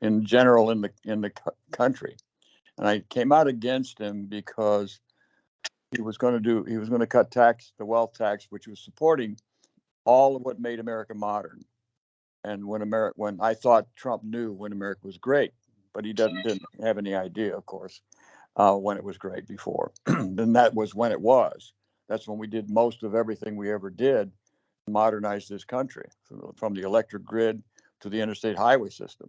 in general in the country. And I came out against him because he was going to cut the wealth tax, which was supporting all of what made America modern. And when I thought Trump knew when America was great, but he didn't have any idea, of course, when it was great before. Then that was when it was. That's when we did most of everything we ever did to modernize this country, from the electric grid to the interstate highway system.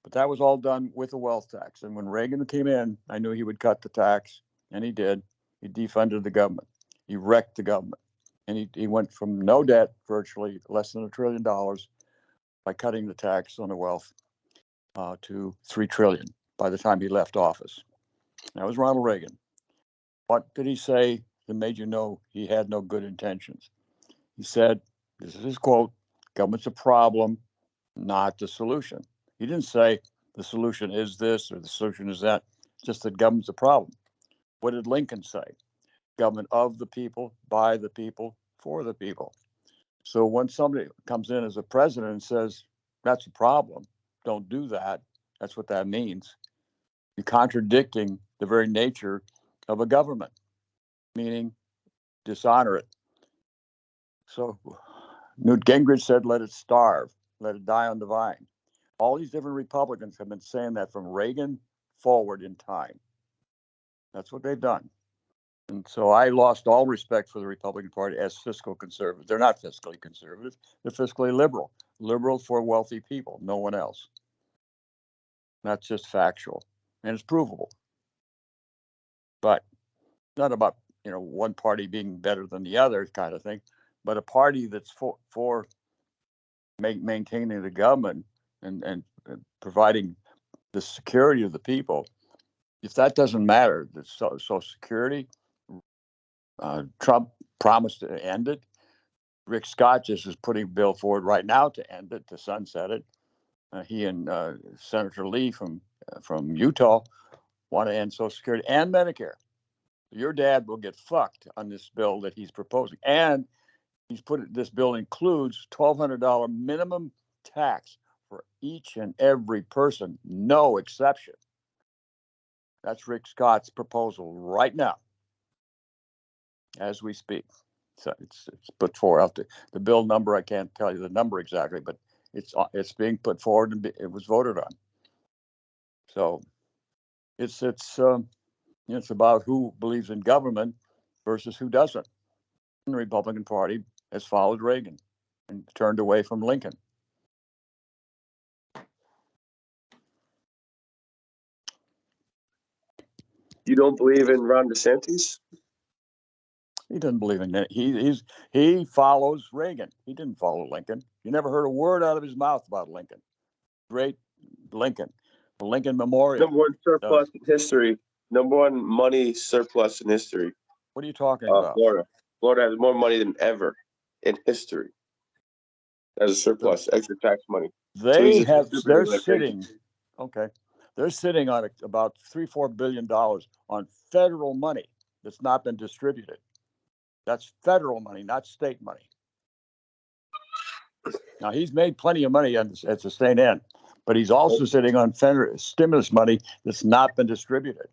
But that was all done with a wealth tax. And when Reagan came in, I knew he would cut the tax, and he did. He defunded the government. He wrecked the government. And he went from no debt, virtually less than $1 trillion, by cutting the tax on the wealth to $3 trillion by the time he left office. That was Ronald Reagan. What did he say that made you know he had no good intentions? He said, this is his quote, "Government's a problem, not the solution." He didn't say the solution is this or the solution is that, just that government's a problem. What did Lincoln say? Government of the people, by the people, for the people. So when somebody comes in as a president and says, that's a problem, don't do that, that's what that means. You're contradicting the very nature of a government, meaning dishonor it. So Newt Gingrich said, let it starve, let it die on the vine. All these different Republicans have been saying that from Reagan forward in time. That's what they've done. And so I lost all respect for the Republican Party as fiscal conservative. They're not fiscally conservative. They're fiscally liberal. Liberal for wealthy people, no one else. That's just factual. And it's provable. But not about, one party being better than the other kind of thing, but a party that's for maintaining the government and providing the security of the people. If that doesn't matter, the Social Security, Trump promised to end it. Rick Scott just is putting a bill forward right now to end it, to sunset it. He and Senator Lee from Utah want to end Social Security and Medicare. Your dad will get fucked on this bill that he's proposing. And this bill includes $1,200 minimum tax for each and every person, no exception. That's Rick Scott's proposal right now, as we speak. So it's put forward. The bill number, I can't tell you the number exactly, but it's being put forward and it was voted on. So it's about who believes in government versus who doesn't. And the Republican Party has followed Reagan and turned away from Lincoln. You don't believe in Ron Desantis? He doesn't believe in that. He follows Reagan. He didn't follow Lincoln. You never heard a word out of his mouth about Lincoln. Great Lincoln. The Lincoln Memorial. Number one surplus in history. Number one money surplus in history. What are you talking about? Florida. Florida has more money than ever in history as a surplus, extra tax money. They're sitting on about $3-4 billion on federal money that's not been distributed. That's federal money, not state money. Now, he's made plenty of money at the state end, but he's also sitting on federal stimulus money that's not been distributed.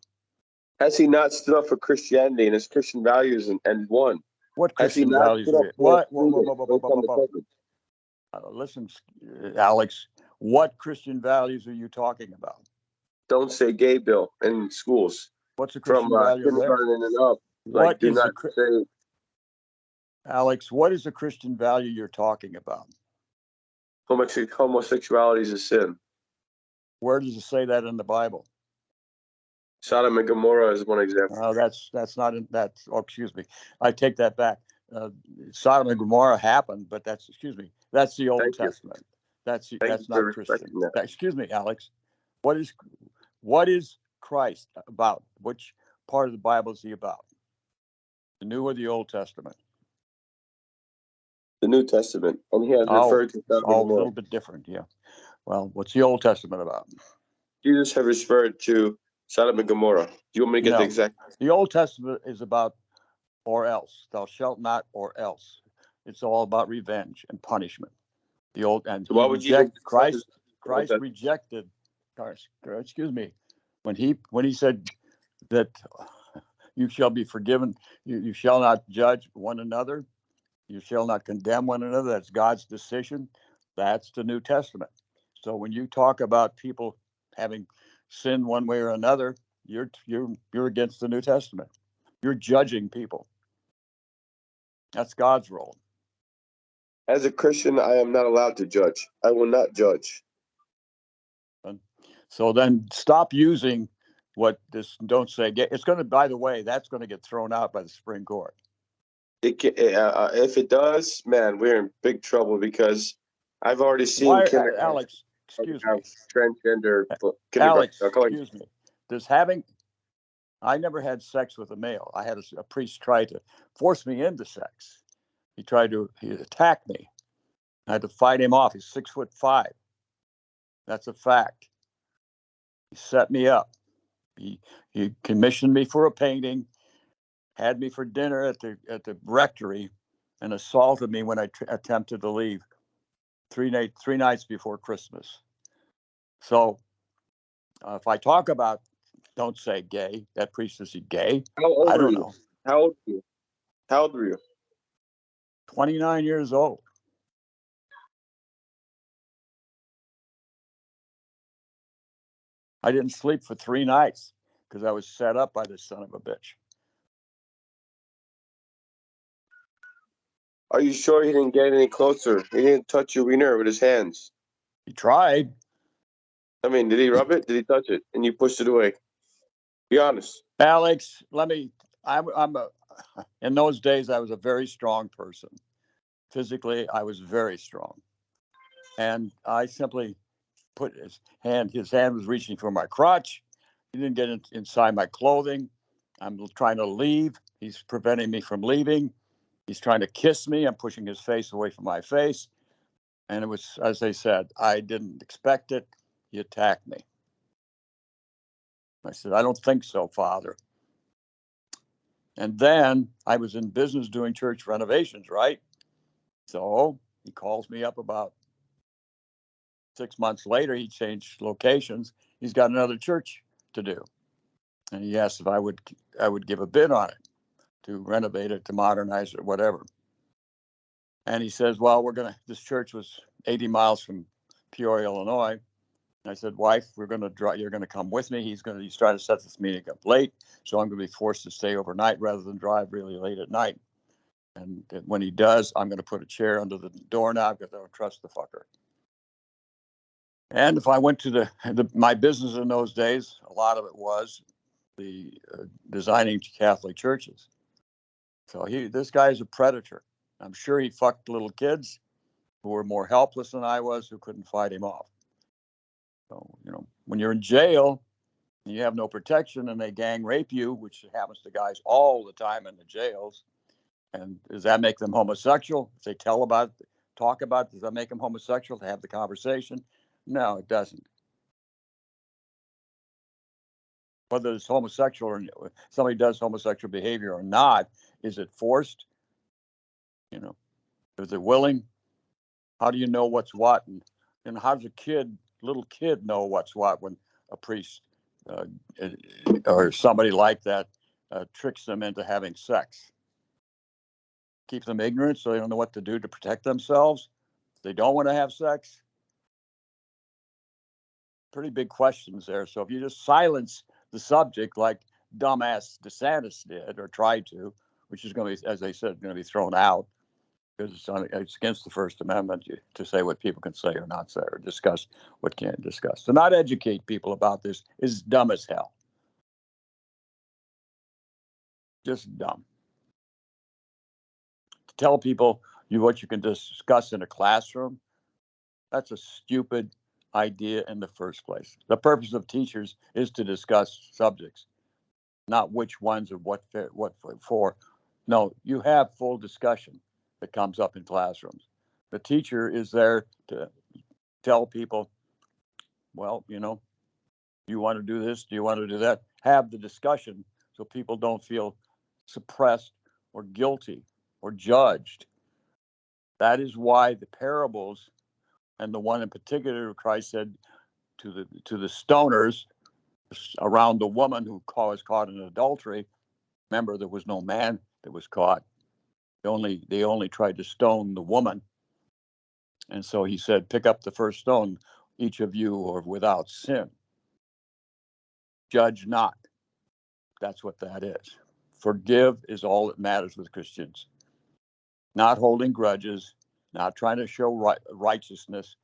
Has he not stood up for Christianity and his Christian values and won? What Christian values? Listen, Alex, what Christian values are you talking about? Don't say gay bill in schools. What's a Christian value there? And up. Like, do not say. Alex, what is the Christian value you're talking about? Homosexuality is a sin. Where does it say that in the Bible? Sodom and Gomorrah is one example. Oh, that's not in that. Oh, excuse me. I take that back. Sodom and Gomorrah happened, but that's the Old Testament. That's not Christian. Excuse me, Alex. What is Christ about? Which part of the Bible is he about? The New or the Old Testament? The New Testament, and he has referred to Sodom and Gomorrah. A little bit different, yeah. Well, what's the Old Testament about? Jesus has referred to Sodom and Gomorrah. Do you want me to get the exact? The Old Testament is about or else. Thou shalt not or else. It's all about revenge and punishment. The old and so why would Christ rejected excuse me, when he said that you shall be forgiven, you shall not judge one another, you shall not condemn one another. That's God's decision. That's the New Testament. So when you talk about people having sinned one way or another, you're against the New Testament. You're judging people. That's God's role. As a Christian, I am not allowed to judge. I will not judge. So then stop using what this don't say gay. It's going to, by the way, that's going to get thrown out by the Supreme Court. If it does, man, we're in big trouble because I've already seen Alex, excuse me. Transgender Alex, excuse me. I never had sex with a male. I had a priest try to force me into sex. He attacked me. I had to fight him off. He's 6'5". That's a fact. He set me up. He commissioned me for a painting, had me for dinner at the rectory, and assaulted me when I attempted to leave 3 nights before Christmas. So if I talk about don't say gay, that priest is he gay? How old I are don't you? know. How old are you? How old were you? 29 years old. I didn't sleep for 3 nights because I was set up by this son of a bitch. Are you sure he didn't get any closer? He didn't touch your wiener with his hands. He tried. I mean, did he rub it? Did he touch it? And you pushed it away? Be honest. Alex, in those days, I was a very strong person. Physically, I was very strong. And I simply put his hand was reaching for my crotch. He didn't get inside my clothing. I'm trying to leave. He's preventing me from leaving. He's trying to kiss me. I'm pushing his face away from my face. And it was, as I said, I didn't expect it. He attacked me. I said, I don't think so, Father. And then I was in business doing church renovations, right? So he calls me up about 6 months later. He changed locations. He's got another church to do. And he asked if I would give a bid on it to renovate it, to modernize it, whatever. And he says, well, this church was 80 miles from Peoria, Illinois. And I said, wife, you're going to come with me. He's trying to set this meeting up late. So I'm going to be forced to stay overnight rather than drive really late at night. And when he does, I'm going to put a chair under the doorknob because I don't trust the fucker. And if I went to my business in those days, a lot of it was the designing Catholic churches. So this guy is a predator. I'm sure he fucked little kids who were more helpless than I was, who couldn't fight him off. So, when you're in jail and you have no protection and they gang rape you, which happens to guys all the time in the jails, and does that make them homosexual? If they talk about it, does that make them homosexual to have the conversation? No, it doesn't. Whether it's homosexual or somebody does homosexual behavior or not, is it forced? Is it willing? How do you know what's what? And how does a little kid know what's what when a priest or somebody like that tricks them into having sex? Keep them ignorant so they don't know what to do to protect themselves. They don't want to have sex. Pretty big questions there. So if you just silence the subject like dumbass Desantis did or tried to, which is going to be, as I said, going to be thrown out because it's against the First Amendment to say what people can say or not say or discuss what can't discuss. To not educate people about this is dumb as hell. Just dumb. To tell people what you can discuss in a classroom, that's a stupid idea in the first place. The purpose of teachers is to discuss subjects, not which ones or what for. No, you have full discussion that comes up in classrooms. The teacher is there to tell people, well, you want to do this? Do you want to do that? Have the discussion so people don't feel suppressed or guilty or judged. That is why the parables, and the one in particular Christ said to the stoners around the woman who was caught in adultery. Remember, there was no man that was caught. They only tried to stone the woman. And so he said, pick up the first stone, each of you are without sin. Judge not. That's what that is. Forgive is all that matters with Christians. Not holding grudges, not trying to show righteousness.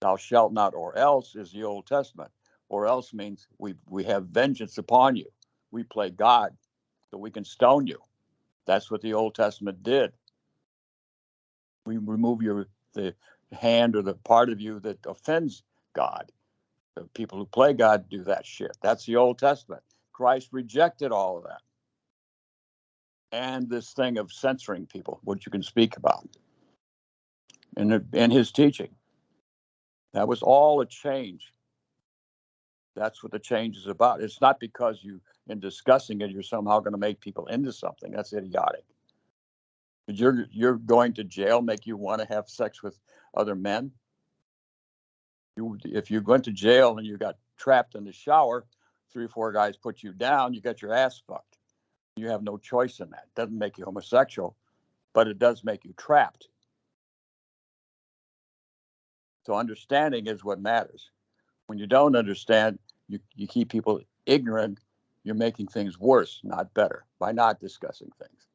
Thou shalt not, or else is the Old Testament. Or else means we have vengeance upon you. We play God so we can stone you. That's what the Old Testament did. We remove the hand or the part of you that offends God. The people who play God do that shit. That's the Old Testament. Christ rejected all of that. And this thing of censoring people, what you can speak about in his teaching. That was all a change. That's what the change is about. It's not because in discussing it, you're somehow going to make people into something. That's idiotic. You're going to jail make you want to have sex with other men? If you went to jail and you got trapped in the shower, 3 or 4 guys put you down, you got your ass fucked. You have no choice in that. It doesn't make you homosexual, but it does make you trapped. So understanding is what matters. When you don't understand, you keep people ignorant, you're making things worse, not better, by not discussing things.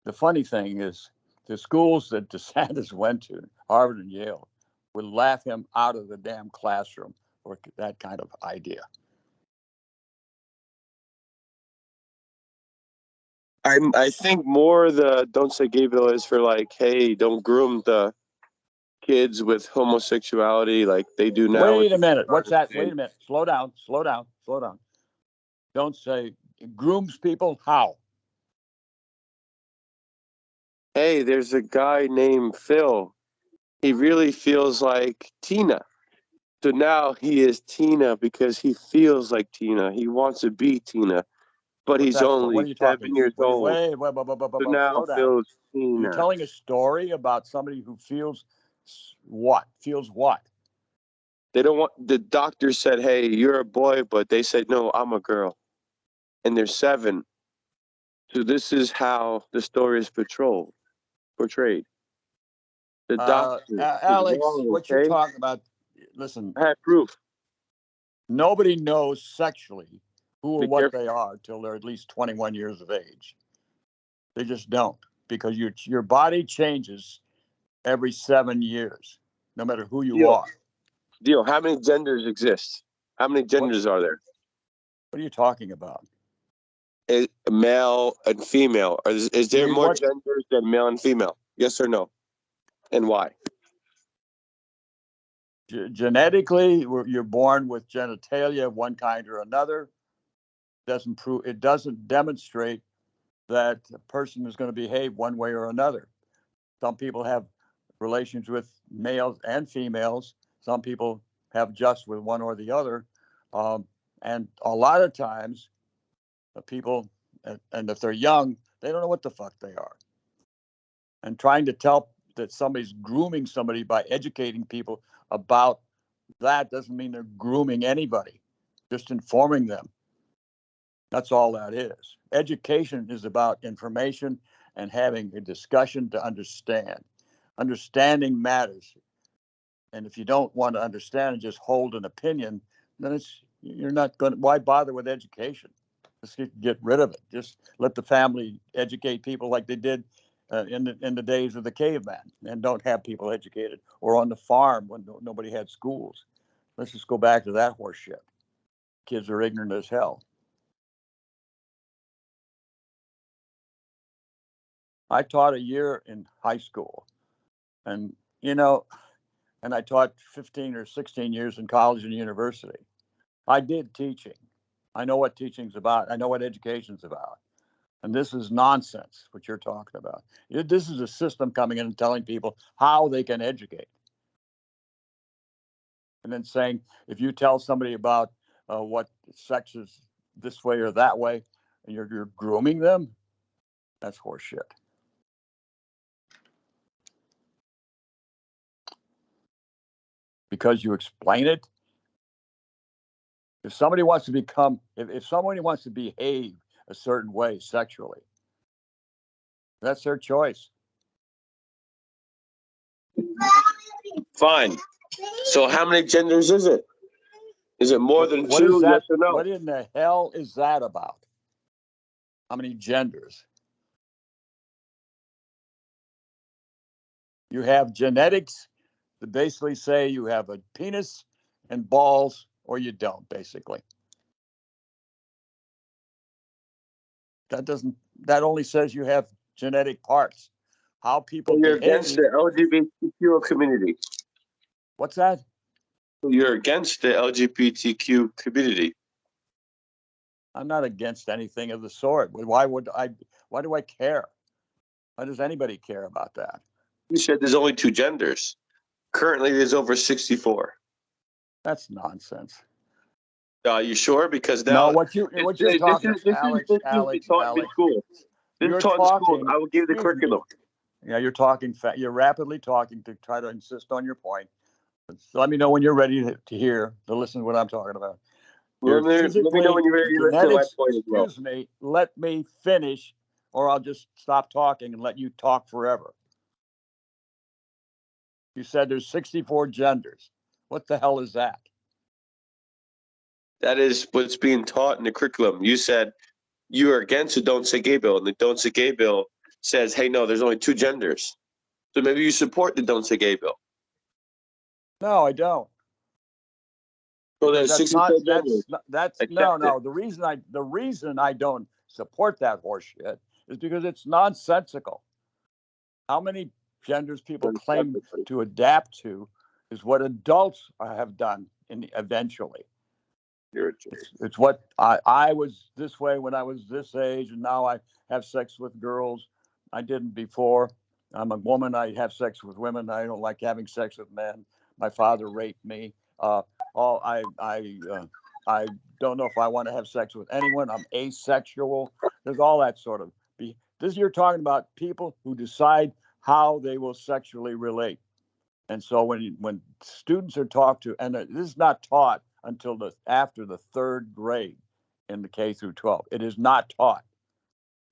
The funny thing is, the schools that Desantis went to, Harvard and Yale, would laugh him out of the damn classroom for that kind of idea. I think more the don't say gay bill is for like, hey, don't groom the kids with homosexuality like they do now. Wait a minute. What's that? Wait a minute. Slow down. Don't say grooms people. How? Hey, there's a guy named Phil. He really feels like Tina. So now he is Tina because he feels like Tina. He wants to be Tina, but What's he's that for? What only are you talking 7 years about? old. So now Slow down. Phil's You're Tina. telling a story about somebody who feels what? Feels what? They don't want, the doctor said, hey, you're a boy, but they said, no, I'm a girl. And they're 7. So this is how the story is portrayed. The doctor is Alex, wrong, what you're okay? talking about, listen, I have proof. nobody knows sexually who or Be what careful. they are till they're at least 21 years of age. They just don't, because your body changes every 7 years, no matter who you Deal. are. Deal. How many genders exist? How many What, genders are there? what are you talking about? Male and female. Is there more What genders than male and female? Yes or no? And why? genetically, you're born with genitalia of one kind or another. It doesn't demonstrate that a person is going to behave one way or another. Some people have relations with males and females. Some people have just with one or the other. And a lot of times, people, and if they're young, they don't know what the fuck they are. And trying to tell that somebody's grooming somebody by educating people about that doesn't mean they're grooming anybody, just informing them. That's all that is. Education is about information and having a discussion to understand. Understanding matters. And if you don't want to understand and just hold an opinion, then you're not going to, why bother with education? Just get rid of it. Just let the family educate people like they did in the days of the caveman, and don't have people educated, or on the farm when nobody had schools. Let's just go back to that horse shit. Kids are ignorant as hell. I taught a year in high school, and and I taught 15 or 16 years in college and university. I did teaching. I know what teaching's about. I know what education's about. And this is nonsense, what you're talking about. This is a system coming in and telling people how they can educate. And then saying, if you tell somebody about what sex is this way or that way, and you're grooming them, that's horseshit. because you explain it. If somebody wants to become, if somebody wants to behave a certain way sexually, that's their choice. Fine. So how many genders is it? Is it more than What two? is that? Yes or no? What in the hell is that about? How many genders? You have genetics that basically say you have a penis and balls, or you don't, basically. That only says you have genetic parts. How people So you're behave. against the LGBTQ community. What's that? You're against the LGBTQ community. I'm not against anything of the sort. Why do I care? Why does anybody care about that? You said there's only two genders. Currently, there's over 64. That's nonsense. Are you sure? Because No, now what you're talking, Alex, taught in school. This you're is taught in school. talking. I will give the Excuse me. curriculum. Yeah, you're talking. You're rapidly talking to try to insist on your point. So let me know when you're ready to listen to what I'm talking about. Let me know when you're ready to listen to my point as well. Excuse me. Let me finish, or I'll just stop talking and let you talk forever. You said there's 64 genders. What the hell is that? That is what's being taught in the curriculum. You said you are against the Don't Say Gay bill, and the Don't Say Gay bill says, hey, no, there's only two genders. So maybe you support the Don't Say Gay bill. No, I don't. So there's 64 genders. No. The reason I don't support that horseshit is because it's nonsensical. How many genders people claim to adapt to is what adults have done eventually. It's what I was this way when I was this age, and now I have sex with girls. I didn't before. I'm a woman. I have sex with women. I don't like having sex with men. My father raped me. I don't know if I want to have sex with anyone. I'm asexual. There's all that sort of. This you're talking about people who decide how they will sexually relate. And so when students are talked to, and this is not taught until after the third grade in the K through 12. It is not taught.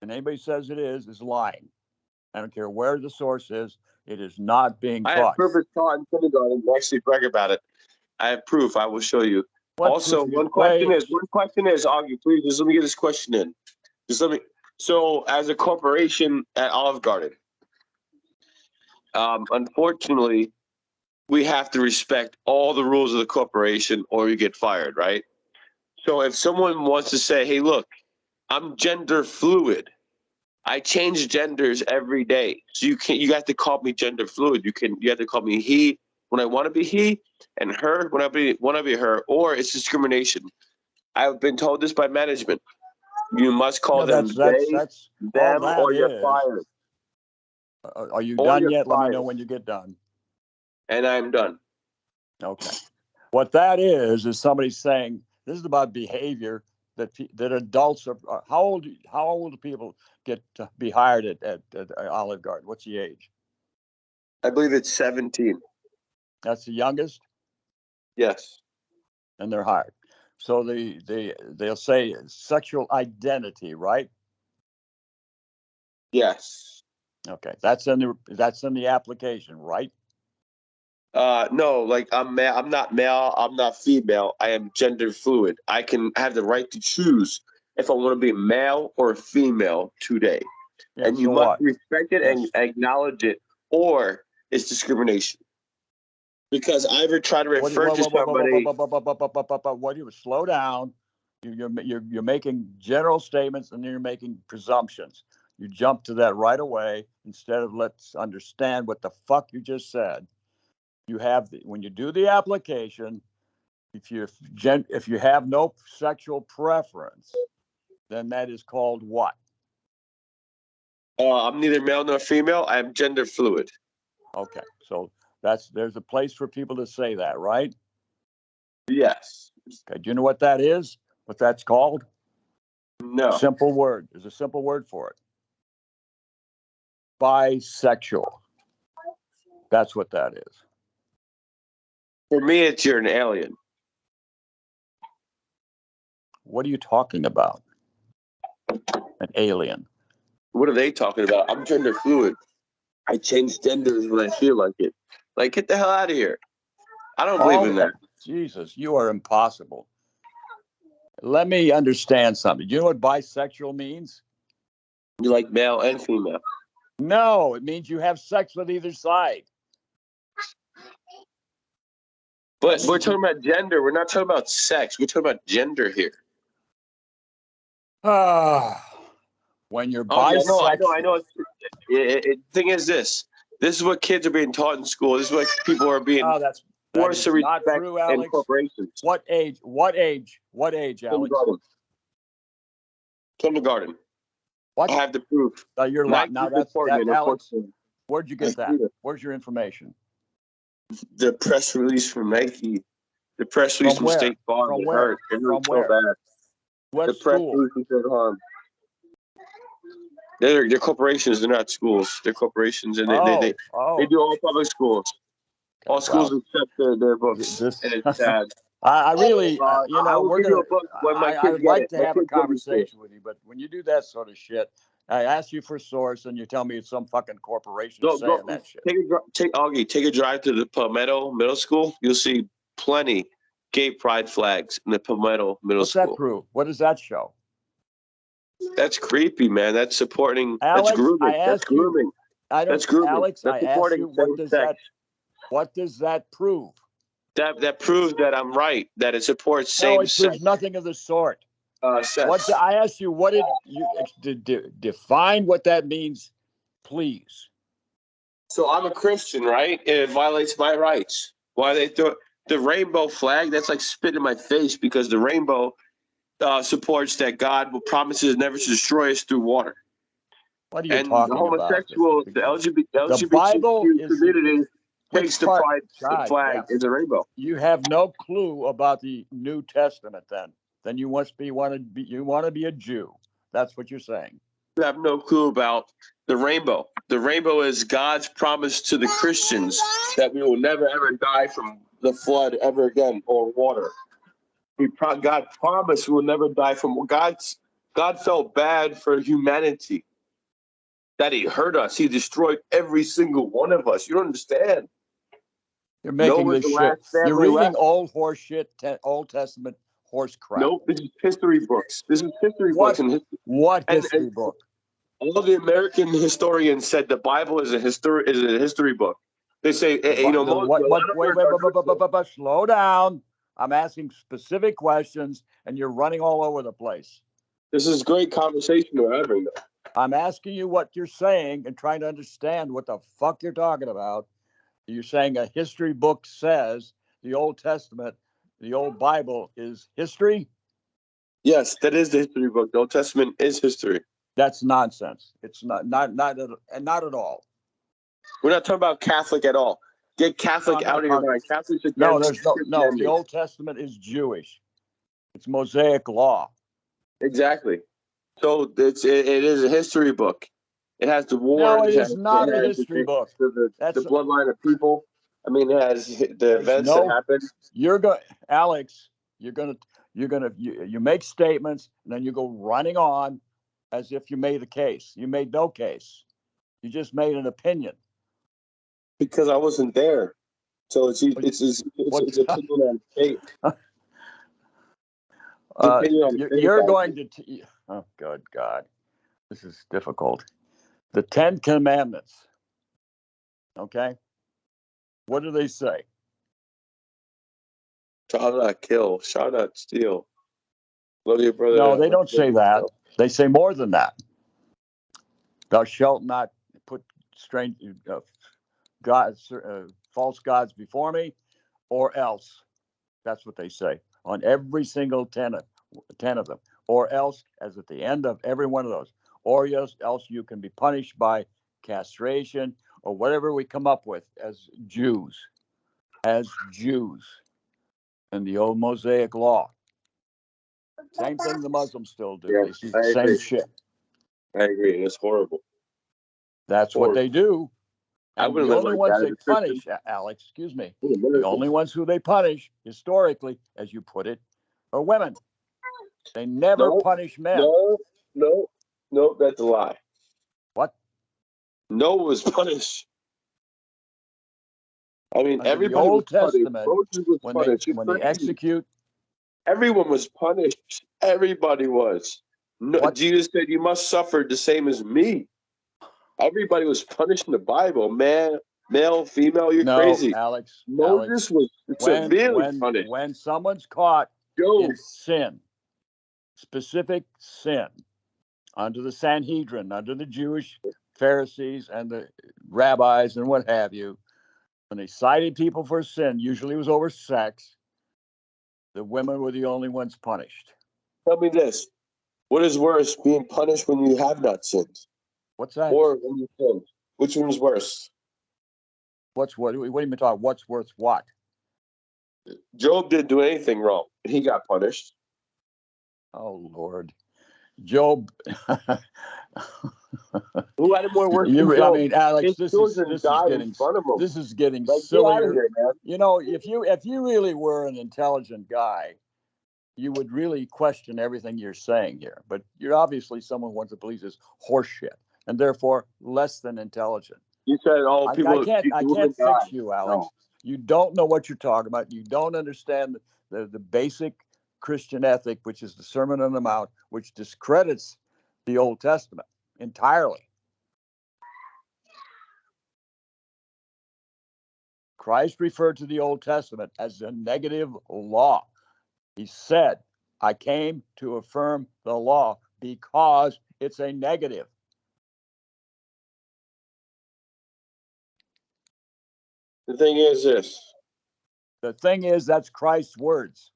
And anybody says it is lying. I don't care where the source is. It is not being taught. I have proof it's taught in kindergarten. Actually, brag about it. I have proof. I will show you. Also, one question is, Augie, please, just let me get this question in. So as a corporation at Olive Garden, unfortunately, we have to respect all the rules of the corporation or you get fired, right? So if someone wants to say, hey, look, I'm gender fluid. I change genders every day. So you have to call me gender fluid. You have to call me he when I want to be he and her when I want to be her, or it's discrimination. I've been told this by management. You must call them they, them, or you're fired. Are you done yet? Let me know when you get done. And I'm done. Okay. What that is somebody saying this is about behavior that adults are. How old do people get to be hired at Olive Garden? What's the age? I believe it's 17. That's the youngest? Yes. And they're hired. So they'll say sexual identity, right? Yes. Okay. That's in the application, right? No, like I'm not male, I'm not female. I am gender fluid. I have the right to choose if I want to be male or female today. Yeah, and you must respect it and acknowledge it, or it's discrimination. Because I ever try to refer to somebody. What you slow down? You're making general statements and then you're making presumptions. You jump to that right away instead of let's understand what the fuck you just said. You have when you do the application, if you have no sexual preference, then that is called what? I'm neither male nor female. I'm gender fluid. Okay, so there's a place for people to say that, right? Yes. Okay, do you know what that is? What that's called? No. Simple word. There's a simple word for it. Bisexual. That's what that is. For me, it's you're an alien. What are you talking about? An alien. What are they talking about? I'm gender fluid. I change genders when I feel like it. Like, get the hell out of here. I don't believe in that. Jesus, you are impossible. Let me understand something. Do you know what bisexual means? You like male and female. No, it means you have sex with either side. But we're talking about gender. We're not talking about sex. We're talking about gender here. When you're Oh, bisexual. I know. Thing is this. This is what kids are being taught in school. This is what people are being That forced is to not respect true, in Alex. corporations. What age, Alex? Kindergarten. What? I have the proof. You're lying. Now that's that, Alex. Where'd you get that? Where's your information? The press release from Nike. The press release from State Farm. From where? From where? Bad. What the school? Press release said harm. They're corporations. They're not schools. They're corporations, and they do all public schools. Okay, all schools except their books, and it's sad. I really, I will give you a book when my kids I'd like get it. to have a conversation with you, but when you do that sort of shit, I ask you for a source, and you tell me it's some fucking corporation saying that shit. Take a drive to the Palmetto Middle School. You'll see plenty gay pride flags in the Palmetto Middle School. What's that prove? What does that show? That's creepy, man. That's supporting. Alex, that's grooming. That's grooming. That's grooming. Alex, I ask you, what does that prove? That proves that I'm right. That it supports same sex. No, it proves nothing of the sort. Sex. I asked you, what did you define what that means, please? So I'm a Christian, right? And it violates my rights. Why they throw the rainbow flag? That's like spit in my face, because the rainbow supports that God will promises never to destroy us through water. What are you talking about? The LGBTQ community takes the pride flag as a rainbow. You have no clue about the New Testament, then you want to be a Jew. That's what you're saying. You have no clue about the rainbow. The rainbow is God's promise to the Christians that we will never ever die from the flood ever again, or water. God promised we will never die from God felt bad for humanity, that he hurt us. He destroyed every single one of us. You don't understand. You're making this shit. You're reading old horse shit, Old Testament horse crap. Nope, this is history books. This is history books. What history book? All the American historians said the Bible is a history book. They say, wait, slow down. I'm asking specific questions, and you're running all over the place. This is great conversation we're having, though. I'm asking you what you're saying and trying to understand what the fuck you're talking about. You're saying a history book says the Old Testament, the old Bible is history? Yes, that is the history book. The Old Testament is history. That's nonsense. It's not at all. We're not talking about Catholic at all. Get Catholic out of your mind. Catholics against no. The Old Testament is Jewish. It's Mosaic law. Exactly. So it is a history book. It has the war. No, it is not a history book. The bloodline of people. I mean, it has the events that happened. Alex. You make statements and then you go running on as if you made a case. You made no case. You just made an opinion. Because I wasn't there, so it's opinion on fate. You're going to. Oh, good God, this is difficult. The 10 Commandments. Okay, what do they say? Shall not kill. Shall not steal. Love your brother. No, they don't say that. They say more than that. Thou shalt not put false gods before me, or else. That's what they say on every single 10 of them. Or else, as at the end of every one of those. Or else you can be punished by castration or whatever we come up with as Jews. In the old Mosaic law. Same thing the Muslims still do. Yeah, they see the same shit. I agree. It's horrible. That's what they do. I And the wouldn't live only like ones that they as a Christian. punish, Alex, excuse me, In the America. only ones who they punish historically, as you put it, are women. They never No, punish men. no, no, no, that's a lie. What? Noah was punished. I mean, Under the everybody was Old punished. Testament, Moses was when punished. You're they crazy. execute Everyone was punished. Everybody was. No, what? Jesus said, "You must suffer the same as me." Everybody was punished in the Bible. Man, male, female, you're No, crazy. Alex, Moses was when severely when punished. when someone's caught Job, in sin, specific sin, under the Sanhedrin, under the Jewish Pharisees and the rabbis and what have you, when they cited people for sin, usually it was over sex, the women were the only ones punished. tell me this: what is worse, being punished when you have not sinned, What's that? or when you sinned? Which one is worse? What do you mean talking? What's worth what? Job didn't do anything wrong. He got punished. Oh Lord. Job. Who had it more worse than I Job? mean, Alex, His children died in front of him. this is getting Like, get out of sillier. here, man. You know, if you really were an intelligent guy, you would really question everything you're saying here. But you're obviously someone who wants to believe this horseshit, and therefore less than intelligent. You said, "Oh, I people, I women can't fix die." you, Alex. No, You don't know what you're talking about. You don't understand the basic Christian ethic, which is the Sermon on the Mount, which discredits the Old Testament entirely. Christ referred to the Old Testament as a negative law. He said, I came to affirm the law because it's a negative. the thing is this. The thing is, that's Christ's words,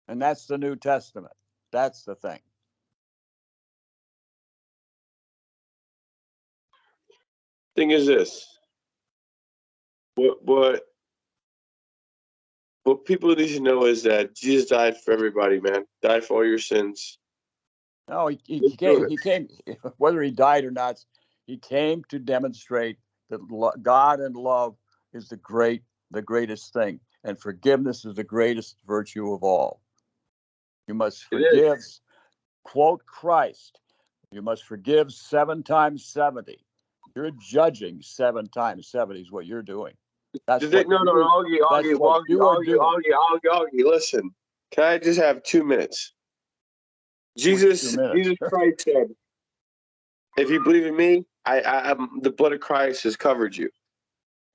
and that's the New Testament. That's the thing. Thing is this. What people need to know is that Jesus died for everybody, man. Died for all your sins. No, Let's do it. he came, whether he died or not, he came to demonstrate that God and love is the greatest thing, and forgiveness is the greatest virtue of all. You must It is. forgive, quote Christ, you must forgive 7 times 70. You're judging 7 times 70 is what you're doing. That's what No, Augie, that's what you are doing. Augie. Listen, can I just have 2 minutes? What's 2 minutes? Jesus Christ said, "If you believe in me, I'm the blood of Christ has covered you."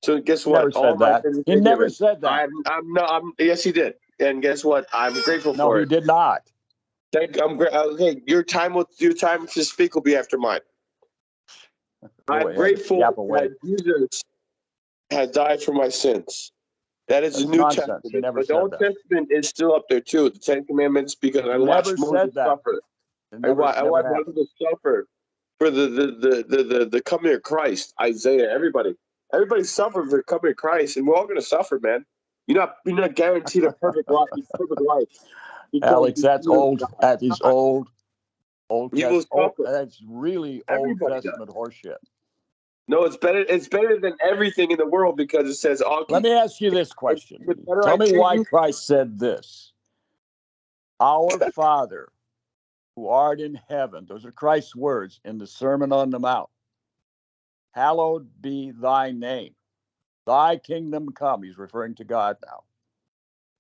So guess He never what? All said my that. sins are He never forgiven. said that. I'm no. I'm yes, he did. And guess what? I'm grateful No, for he it. did not. I'm great. Okay, your time to speak will be after mine. Go I'm ahead, grateful yap that away. Jesus has died for my sins. That is the That's New nonsense. He Testament, never but the said Old that. Testament is still up there too. The Ten Commandments, because I He watched never Moses said that. suffer. It I never watched happened. Moses suffer for the coming of Christ. Isaiah, everybody suffered for the coming of Christ, and we're all going to suffer, man. You're not guaranteed a perfect life. Because Alex, that's old. That is old. you will suffer. That's really Old Everybody does. Testament horseshit. No, it's better. It's better than everything in the world because it says, Let "Augie, me ask you this question. the better I Tell me treat why you." Christ said this. Our Father, who art in heaven, those are Christ's words in the Sermon on the Mount. Hallowed be thy name. Thy kingdom come. He's referring to God now.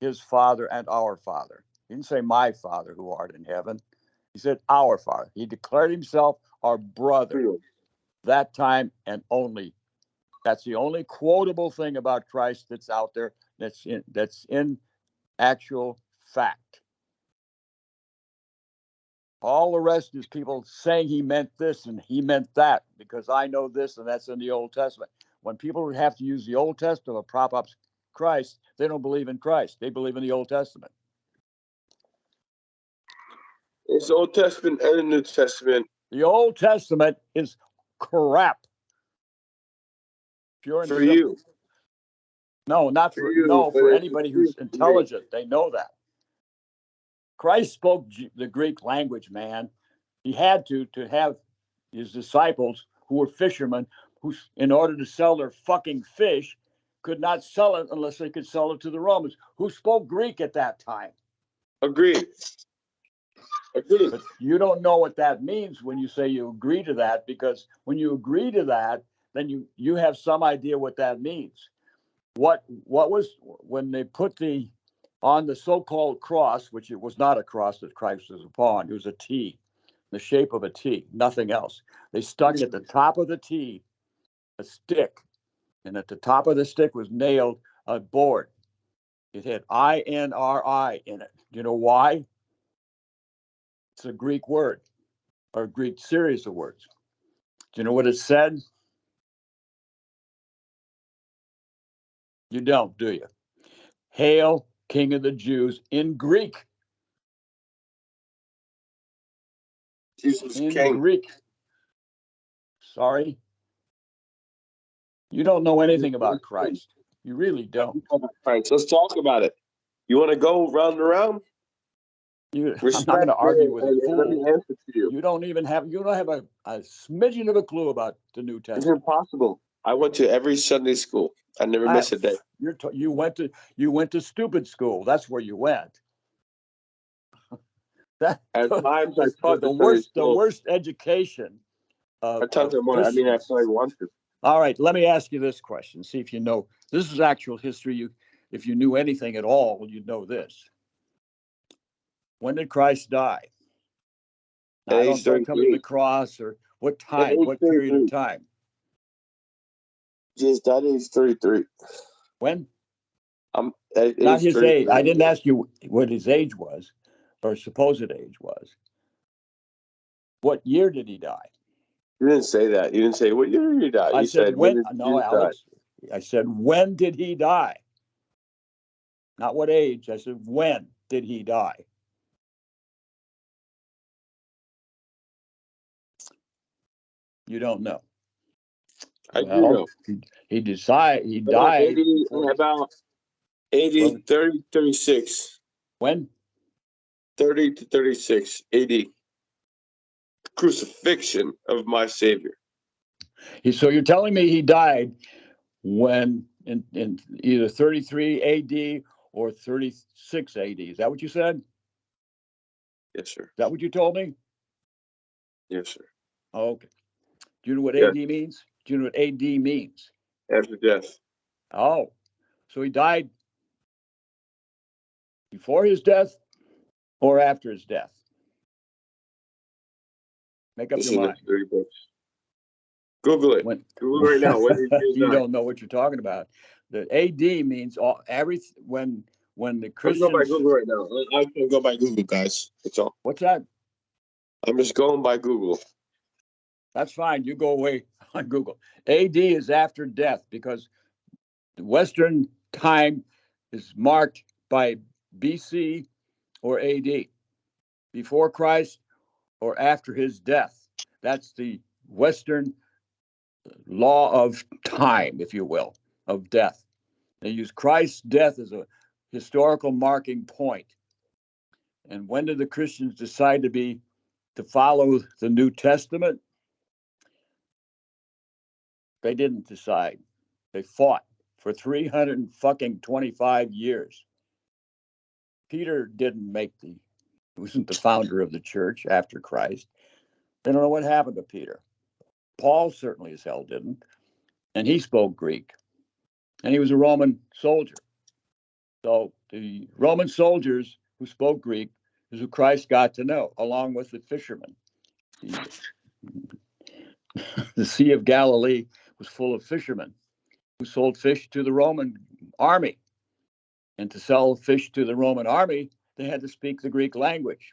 His Father and our Father. He didn't say my Father who art in heaven. He said our Father. He declared himself our brother that time and only. That's the only quotable thing about Christ that's out there that's in actual fact. All the rest is people saying he meant this and he meant that because I know this and that's in the Old Testament. When people have to use the Old Testament to prop up Christ, they don't believe in Christ. They believe in the Old Testament. It's the Old Testament and the New Testament. The Old Testament is crap. Pure and For simple. you. No, not For for you, but for it's anybody for who's me. intelligent. They know that. Christ spoke the Greek language, man. He had to have his disciples who were fishermen who, in order to sell their fucking fish, could not sell it unless they could sell it to the Romans, who spoke Greek at that time. Agreed. Agreed. But you don't know what that means when you say you agree to that, because when you agree to that, then you have some idea what that means. What was when they put on the so-called cross, which it was not a cross that Christ was upon, it was a T, the shape of a T, nothing else. They stuck at the top of the T a stick, and at the top of the stick was nailed a board. It had INRI in it. Do you know why? It's a Greek word, or a Greek series of words. Do you know what it said? You don't, do you? Hail, King of the Jews, in Greek. Jesus In King. Greek. Sorry. You don't know anything about Christ. You really don't. Christ. Let's talk about it. You want to go round and around? I'm Respect not going to argue with a and let me fool. answer to you. You don't have a smidgen of a clue about the New It's Testament. impossible. I went to every Sunday school. I never missed a day. You went to stupid school. That's where you went. At times I taught the worst education of I probably want to. All right, let me ask you this question. See if you know. This is actual history. If you knew anything at all, you'd know this. When did Christ die? Now, I don't start coming to the cross or what time, what period of time. Jesus died at age 33. When? Not his age. I didn't ask you what his age was, or supposed age was. What year did he die? You didn't say that. You didn't say what year did he die. I said when. No, Alex. I said when did he die? Not what age. I said when did he die? You don't know. I do know. He died about 80, 30, 36. When? 30 to 36 AD. Crucifixion of my Savior. So you're telling me he died when in either 33 AD or 36 AD. Is that what you said? Yes, sir. Is that what you told me? Yes, sir. Oh, okay. Do you know what AD means? Do you know what AD means? After death. Oh, so he died before his death or after his death? Make up your mind. 30 books. Google it. Google it right now. When did you don't know what you're talking about. The AD means when the Christians. I'm going by Google right now. I can go by Google, guys. That's all. What's that? I'm just going by Google. That's fine. You go away on Google. AD is after death because the Western time is marked by BC or AD, before Christ or after his death. That's the Western law of time, if you will, of death. They use Christ's death as a historical marking point. And when did the Christians decide to follow the New Testament? They didn't decide. They fought for 325 years. Peter wasn't the founder of the church after Christ. They don't know what happened to Peter. Paul certainly as hell didn't. And he spoke Greek. And he was a Roman soldier. So the Roman soldiers who spoke Greek is who Christ got to know, along with the fishermen. The Sea of Galilee was full of fishermen who sold fish to the Roman army. And to sell fish to the Roman army, they had to speak the Greek language,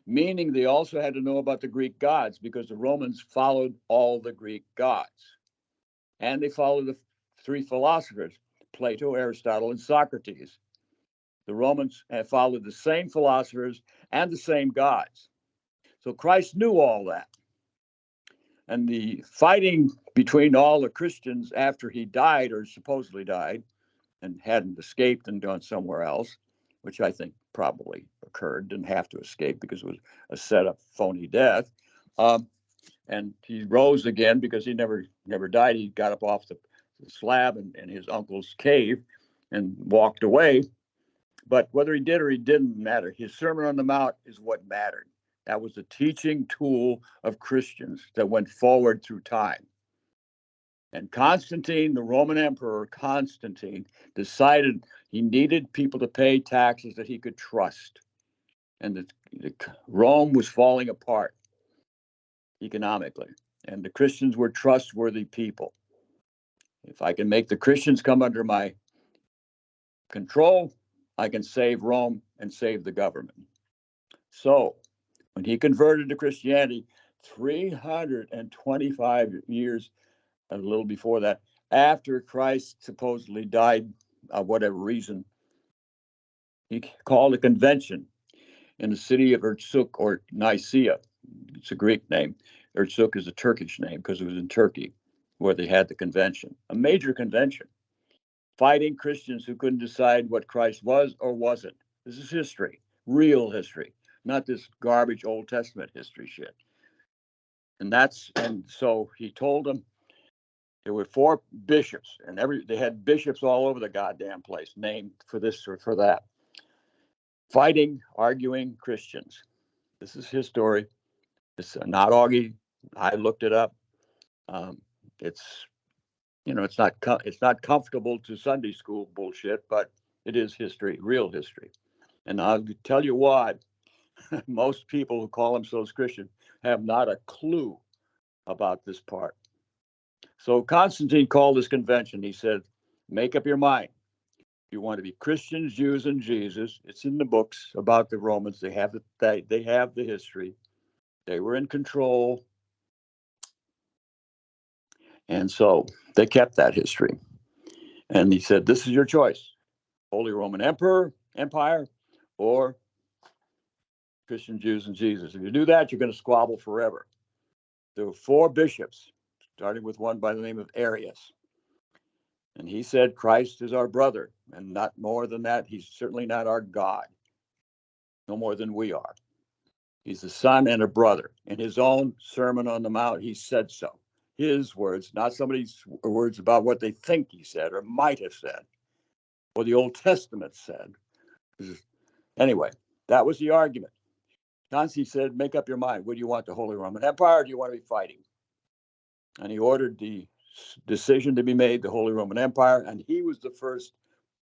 meaning they also had to know about the Greek gods because the Romans followed all the Greek gods. And they followed the three philosophers, Plato, Aristotle, and Socrates. The Romans had followed the same philosophers and the same gods. So Christ knew all that. And the fighting between all the Christians after he died, or supposedly died, and hadn't escaped and gone somewhere else, which I think probably occurred, didn't have to escape because it was a set up phony death. And he rose again because he never never died. He got up off the slab in his uncle's cave and walked away. But whether he did or he didn't matter. His Sermon on the Mount is what mattered. That was the teaching tool of Christians that went forward through time. And Constantine, the Roman Emperor Constantine, decided he needed people to pay taxes that he could trust. And Rome was falling apart economically. And the Christians were trustworthy people. If I can make the Christians come under my control, I can save Rome and save the government. So when he converted to Christianity, 325 years, a little before that, after Christ supposedly died, of whatever reason, he called a convention in the city of Erzuk or Nicaea. It's a Greek name. Erzuk is a Turkish name because it was in Turkey where they had the convention, a major convention, fighting Christians who couldn't decide what Christ was or wasn't. This is history, real history, not this garbage Old Testament history shit. And so he told them there were 4 bishops, and they had bishops all over the goddamn place, named for this or for that, fighting, arguing Christians. This is his story. It's not Augie. I looked it up. It's it's not comfortable to Sunday school bullshit, but it is history, real history. And I'll tell you why. Most people who call themselves Christian have not a clue about this part. So Constantine called this convention. He said, make up your mind. You want to be Christians, Jews, and Jesus. It's in the books about the Romans. They have the history. They were in control. And so they kept that history. And he said, this is your choice. Holy Roman Empire, or Christian, Jews, and Jesus. If you do that, you're going to squabble forever. There were 4 bishops, starting with one by the name of Arius. And he said, Christ is our brother, and not more than that. He's certainly not our God, no more than we are. He's a son and a brother. In his own Sermon on the Mount, he said so. His words, not somebody's words about what they think he said or might have said, or the Old Testament said. Anyway, that was the argument. Constantine said, make up your mind. Would you want the Holy Roman Empire, or do you want to be fighting? And he ordered the decision to be made, the Holy Roman Empire, and he was the first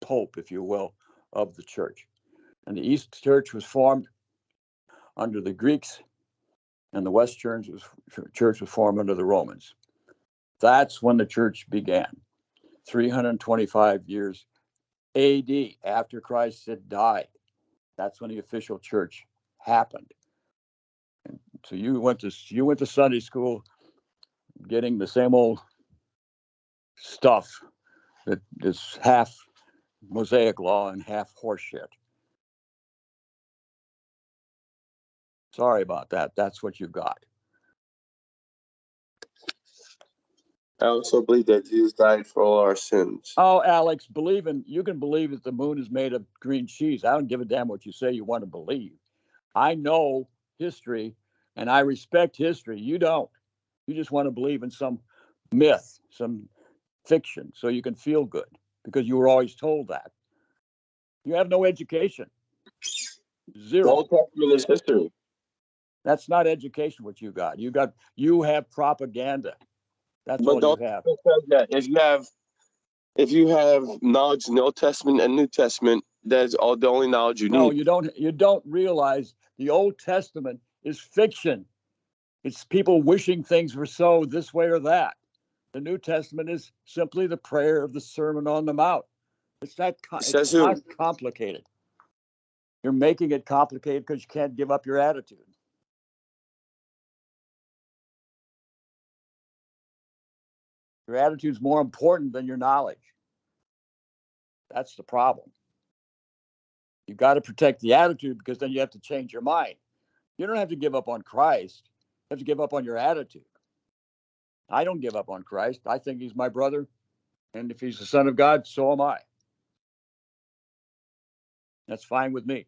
pope, if you will, of the church. And the East Church was formed under the Greeks, and the West Church was formed under the Romans. That's when the church began, 325 years AD, after Christ had died. That's when the official church happened. And so you went to Sunday school getting the same old stuff that is half Mosaic law and half horseshit. Sorry about that. That's what you got. I also believe that Jesus died for all our sins. Oh, Alex, you can believe that the moon is made of green cheese. I don't give a damn what you say you want to believe. I know history and I respect history. You don't. You just want to believe in some myth, some fiction, so you can feel good because you were always told that. You have no education. Zero. The Old Testament is history. That's not education what you got. You have propaganda. That's But all you have. That if you have knowledge in the Old Testament and New Testament, that's all the only knowledge you need. No, you don't realize the Old Testament is fiction. It's people wishing things were so this way or that. The New Testament is simply the prayer of the Sermon on the Mount. It's not complicated. You're making it complicated because you can't give up your attitude. Your attitude is more important than your knowledge. That's the problem. You've got to protect the attitude because then you have to change your mind. You don't have to give up on Christ. You have to give up on your attitude. I don't give up on Christ. I think he's my brother. And if he's the Son of God, so am I. That's fine with me.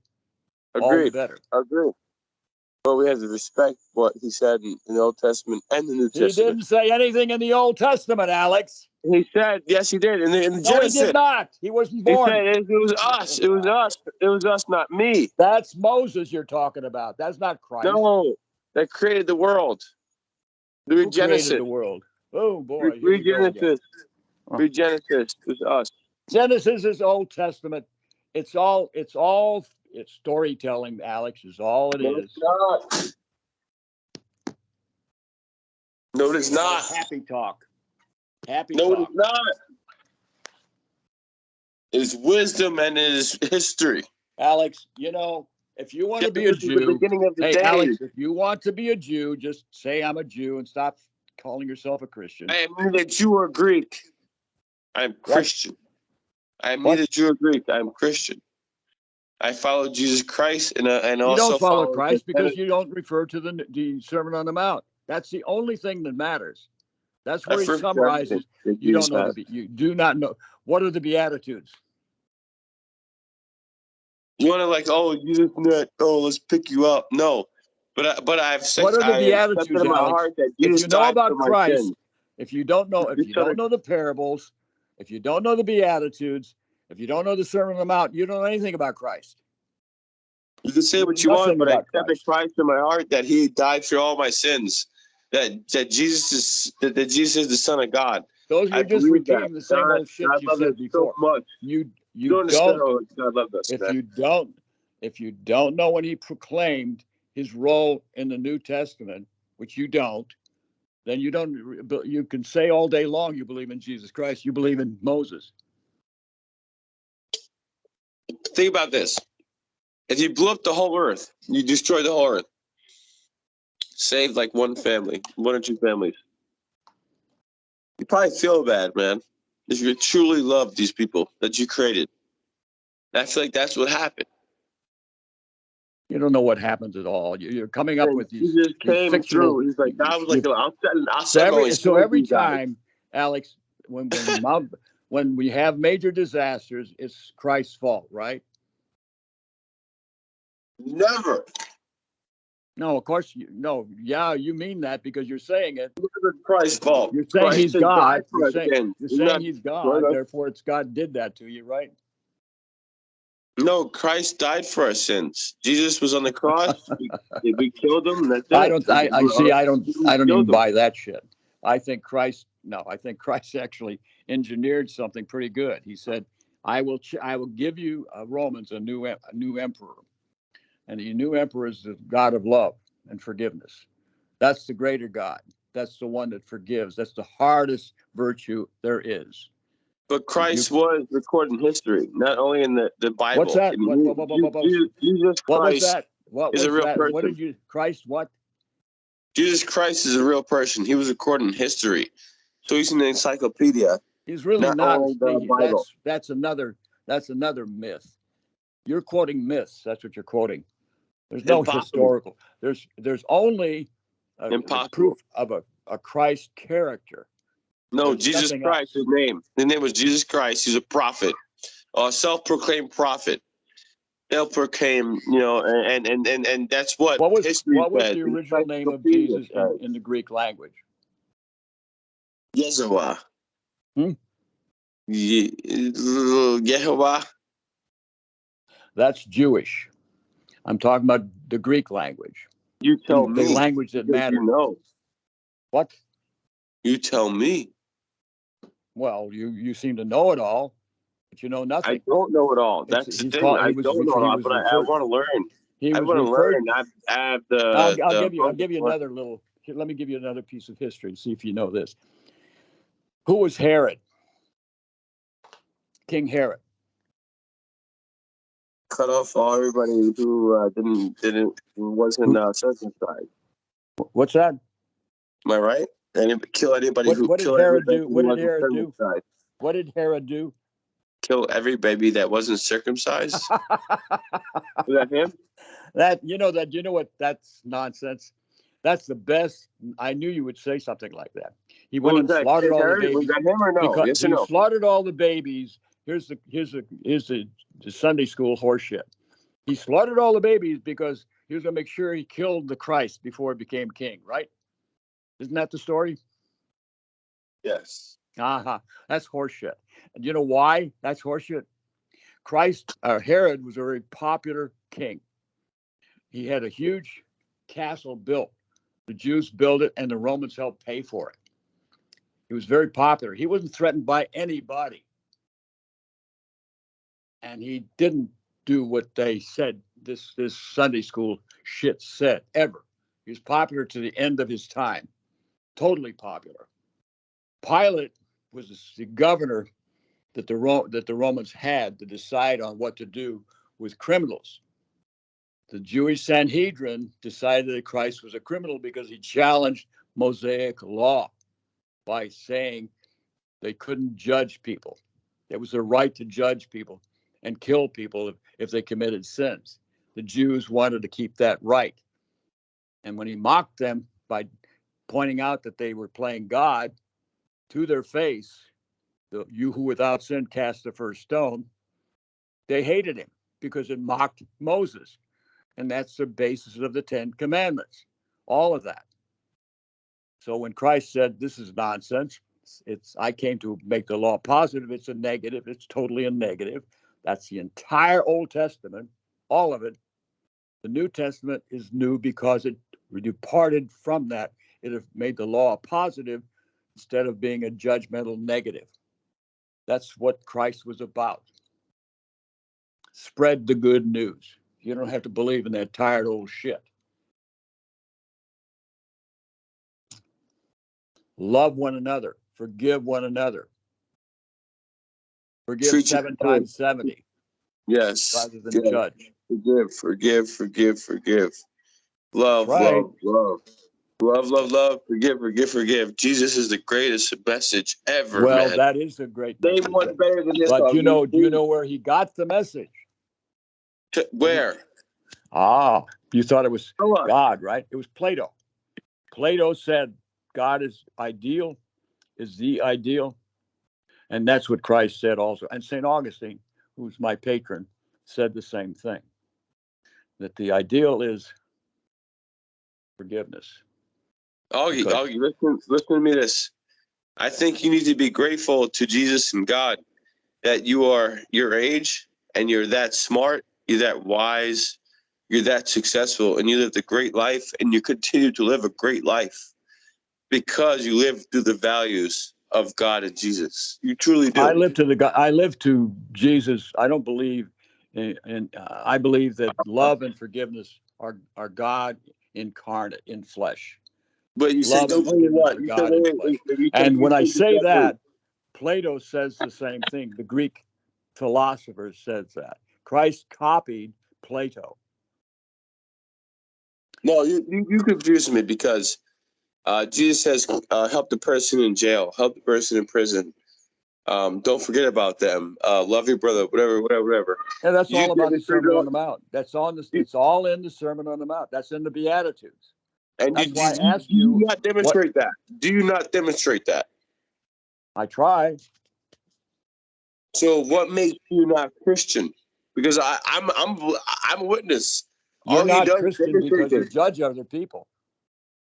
Agreed. All the better. Agreed. But we have to respect what he said in the Old Testament and the New He Testament. didn't say anything in the Old Testament, Alex. He said, yes, he did. In the No, Genesis, he did not. He wasn't he born. said it was us. It was us. It was us, not me. That's Moses you're talking about. That's not Christ. No, that created the world. Read Who Genesis. created the world? Oh boy, here Read we go again. Genesis. Read Genesis. It was us. Genesis is Old Testament. It's storytelling, Alex, is all it is. It's not. No, it is not. Happy talk. Happy No, talk. it is not. It is wisdom and it is history. Alex, if you want to be a Jew, the beginning of the hey, day. Alex, if you want to be a Jew, just say I'm a Jew and stop calling yourself a Christian. I am neither Jew or Greek. I am Christian. I am neither Jew or Greek. I am Christian. I follow Jesus Christ and also you don't follow follow Christ because you don't refer to the Sermon on the Mount. That's the only thing that matters. That's where he summarizes. You don't know you do not know. What are the Beatitudes? You want to you just not, let's pick you up. No. But I've said, what are the Beatitudes, in my Alex? heart that Jesus if you know died about for my Christ, sins. if you don't know the parables, if you don't know the Beatitudes, if you don't know the Sermon on the Mount, you don't know anything about Christ. You can say what you want, but I accept Christ in my heart that he died for all my sins. That Jesus is the Son of God. Those are just repeating the same old shit you said before. So much. You don't understand how God loved us. If you don't know when he proclaimed his role in the New Testament, which you don't, then you can say all day long you believe in Jesus Christ, you believe in Moses. Think about this. If you blew up the whole earth, you destroyed the whole earth, saved like one family, one or two families, you probably feel bad, man, if you truly love these people that you created. I feel like that's what happened. You don't know what happens at all. You're coming up with these. He just came fictional, through. He's like, I was like, so every time, Alex, when we have major disasters, it's Christ's fault, right? Never. No, of course you mean that because you're saying it. Never Christ's fault. You're saying he's God. You're saying not, he's God. Therefore, it's God did that to you, right? No, Christ died for our sins. Jesus was on the cross. we killed him. That's it. I don't even buy that shit. I think Christ actually engineered something pretty good. He said, I will give you Romans a new emperor. And the new emperor is the God of love and forgiveness. That's the greater God. That's the one that forgives. That's the hardest virtue there is. But Christ was recorded in history, not only in the Bible. What's that? Jesus Christ is a real person. What did you, Christ, what? Jesus Christ is a real person. He was recorded in history. So he's an encyclopedia. He's really not. The Bible. That's another myth. You're quoting myths. That's what you're quoting. There's no historical. There's only proof of a Christ character. No, Jesus Christ, his name was Jesus Christ. He's a prophet, a self-proclaimed prophet. Self-proclaimed, and that's what history says. What was the original name of Jesus in the Greek language? Yeshua. Yehovah. That's Jewish. I'm talking about the Greek language. You tell me. The language that matters. You know. What? You tell me. Well, you seem to know it all, but you know nothing. I don't know it all. That's the thing. I don't know it all, but I want to learn. I want to learn. I have the. I'll give you another little. Let me give you another piece of history to see if you know this. Who was Herod? King Herod. Cut off everybody who wasn't circumcised. What's that? Am I right? Kill anybody who. What did Herod do? What did Herod do? What did Herod do? Kill every baby that wasn't circumcised. Is that him? You know what? That's nonsense. That's the best. I knew you would say something like that. He went and slaughtered all the babies. Was that him or no? Yes or no? He slaughtered all the babies. Here's the Sunday school horseshit. He slaughtered all the babies because He was going to make sure he killed the Christ before he became king, right? Isn't that the story? Yes. That's horseshit. And you know why that's horseshit? Herod was a very popular king. He had a huge castle built. The Jews built it, and the Romans helped pay for it. He was very popular. He wasn't threatened by anybody. And he didn't do what they said this Sunday school shit said, ever. He was popular to the end of his time. Totally popular. Pilate was the governor that the Romans had to decide on what to do with criminals. The Jewish Sanhedrin decided that Christ was a criminal because he challenged Mosaic law by saying they couldn't judge people. It was their right to judge people and kill people if they committed sins. The Jews wanted to keep that right. And when he mocked them by pointing out that they were playing God to their face, you who without sin cast the first stone, they hated him because it mocked Moses. And that's the basis of the 10 Commandments, all of that. So when Christ said, this is nonsense, I came to make the law positive, it's a negative, it's totally a negative. That's the entire Old Testament, all of it. The New Testament is new because it departed from that. It made the law a positive instead of being a judgmental negative. That's what Christ was about. Spread the good news. You don't have to believe in that tired old shit. Love one another. Forgive one another. Forgive 7 times 70. Yes. Rather than judge. Forgive. Love, right. love. Forgive. Jesus is the greatest message ever, well, man. That is a great message. Name one better than this. But do you know where he got the message? Where? You thought it was God, right? It was Plato. Plato said God is ideal, is the ideal. And that's what Christ said also. And St. Augustine, who's my patron, said the same thing, that the ideal is forgiveness. Augie, listen to me this. I think you need to be grateful to Jesus and God that you are your age and you're that smart, you're that wise, you're that successful, and you lived a great life, and you continue to live a great life because you live through the values of God and Jesus. You truly do. I live to Jesus. I don't believe in I believe that love and forgiveness are God incarnate in flesh. But you said don't believe what? And when I say that, Plato says the same thing. The Greek philosopher says that. Christ copied Plato. No, you confuse me because Jesus says, help the person in jail, help the person in prison. Don't forget about them. Love your brother, whatever. And that's all about the Sermon on the Mount. It's all in the Sermon on the Mount. That's in the Beatitudes. And that's why I ask you. Do you not demonstrate that? Do you not demonstrate that? I try. So what makes you not Christian? Because I'm a witness. You're not Christian because you judge other people.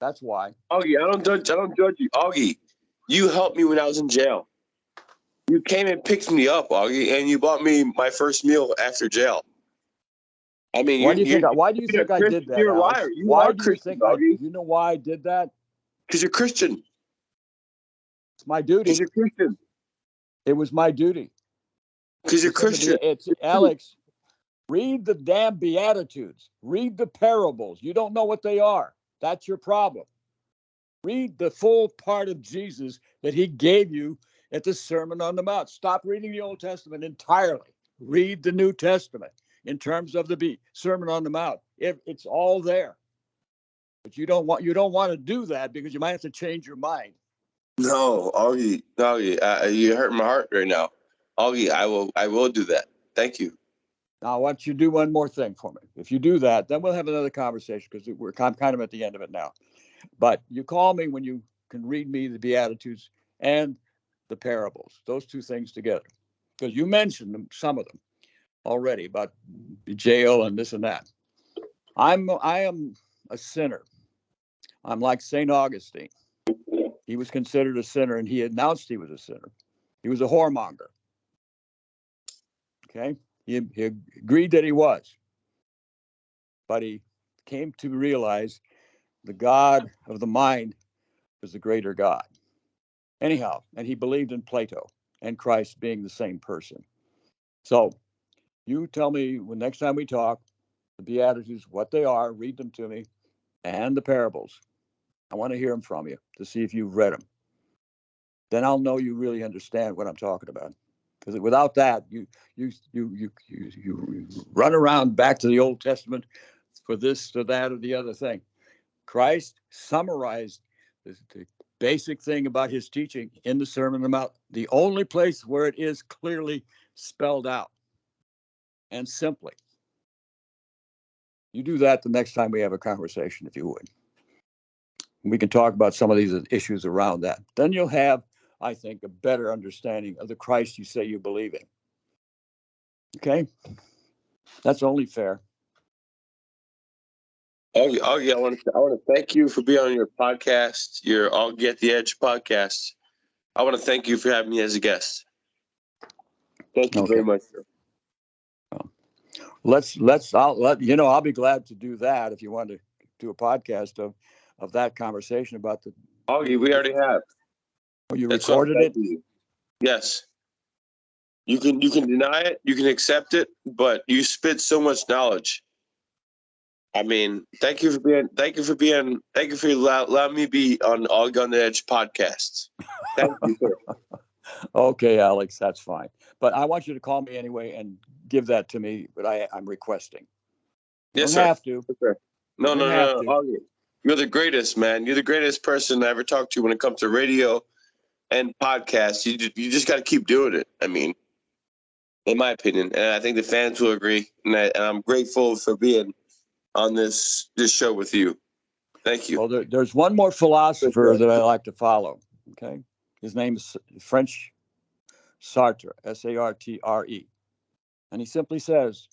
That's why. Augie, I don't judge you. Augie, you helped me when I was in jail. You came and picked me up, Augie, and you bought me my first meal after jail. I mean, why do you think I did that? You're a liar. Why do you think you know why I did that? Because you're Christian. It's my duty. Because you're Christian. It was my duty. Because you're Christian. Alex, read the damn Beatitudes. Read the parables. You don't know what they are. That's your problem. Read the full part of Jesus that he gave you at the Sermon on the Mount. Stop reading the Old Testament entirely. Read the New Testament in terms of the Sermon on the Mount. It's all there. But you don't want to do that because you might have to change your mind. No, Augie, you hurt my heart right now. Augie, I will do that. Thank you. Now, I want you to do one more thing for me. If you do that, then we'll have another conversation because we're kind of at the end of it now. But you call me when you can read me the Beatitudes and the parables, those two things together. Because you mentioned some of them already about jail and this and that. I am a sinner. I'm like St. Augustine. He was considered a sinner, and he announced he was a sinner. He was a whoremonger. Okay? He agreed that he was. But he came to realize the God of the mind is the greater God. Anyhow, and he believed in Plato and Christ being the same person. So you tell me when next time we talk, the Beatitudes, what they are, read them to me, and the parables. I want to hear them from you to see if you've read them. Then I'll know you really understand what I'm talking about. Because without that, you run around back to the Old Testament for this or that or the other thing. Christ summarized the basic thing about his teaching in the Sermon on the Mount, the only place where it is clearly spelled out and simply. You do that the next time we have a conversation, if you would. We can talk about some of these issues around that. Then you'll have, I think, a better understanding of the Christ you say you believe in. Okay? That's only fair. Augie, I want to thank you for being on your podcast, your Augie At The Edge podcast. I want to thank you for having me as a guest. Thank you very much, sir. I'll be glad to do that if you want to do a podcast of that conversation about the. Augie, we already have. Oh, you recorded it? Yes. You can deny it, you can accept it, but you spit so much knowledge. I mean, thank you for allowing me to be on Augie on the Edge podcast. Thank you, sir. Okay, Alex, that's fine. But I want you to call me anyway and give that to me. But I'm requesting. You Yes, don't sir. have to. Yes, sir. No. Augie, you're the greatest, man. You're the greatest person I ever talked to when it comes to radio and podcasts. You just got to keep doing it. I mean, in my opinion, and I think the fans will agree. And I'm grateful for being on this show with you. Thank you. Well, there's one more philosopher that I like to follow. Okay, his name is French Sartre, Sartre, and he simply says,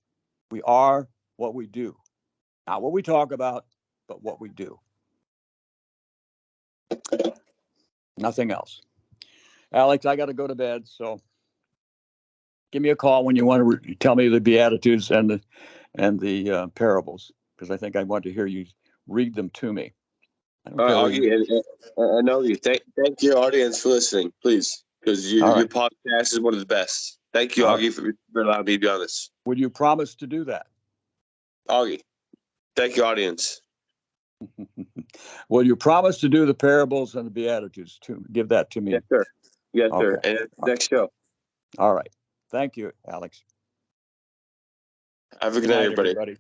"We are what we do, not what we talk about, but what we do. Nothing else." Alex, I got to go to bed, so give me a call when you want to tell me the Beatitudes and the parables, because I think I want to hear you read them to me. I don't care. Augie, I know you. Thank your audience for listening, please, because your podcast is one of the best. Thank you, Augie, for allowing me to be on this. Would you promise to do that? Augie, thank you, audience. Will you promise to do the parables and the Beatitudes to give that to me? Yes, sir. Yes, sir. And next show. All right. Thank you, Alex. Have a good night, everybody.